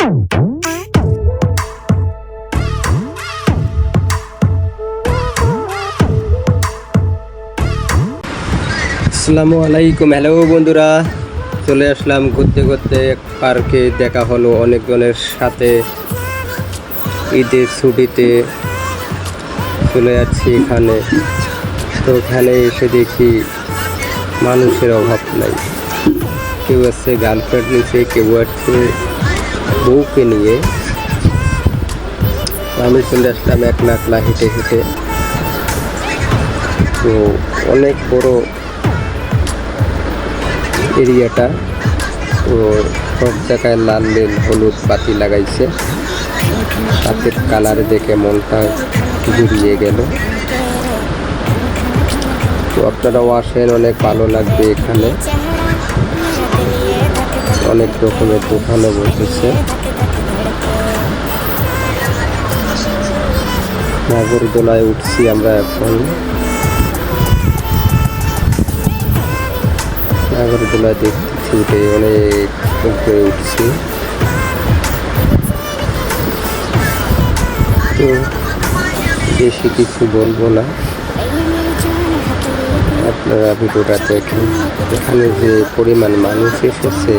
আসসালামু আলাইকুম। হ্যালো বন্ধুরা, চলে আসলাম ঘুরতে ঘুরতে পার্কে। দেখা হলো অনেকজনের সাথে। ঈদের ছুটিতে চলে যাচ্ছি এখানে। তো এখানে এসে দেখি মানুষের অভাব নাই। কেউ আছে গার্লফ্রেন্ড নিচ্ছে, কেউ আছে বউকে নিয়ে। আমি চলে আসলাম একলা একলা হেঁটে হেঁটে। তো অনেক বড় এরিয়াটা। তো সব জায়গায় লাল নীল হলুদ বাতি লাগাইছে। বাতির কালার দেখে মনটা জুড়িয়ে গেল। তো আপনারাও আসেন, অনেক ভালো লাগবে এখানে। অনেক রকমের দোকানও বসেছে। নাগরদোলায় উঠছি আমরা এখন। নাগরদোলা দেখতেছি, উঠে অনেক উপরে উঠছি। তো বেশি কিছু বলবো না, আপনারা ভিডিওটা দেখেন। এখানে যে পরিমাণ মানুষ এসেছে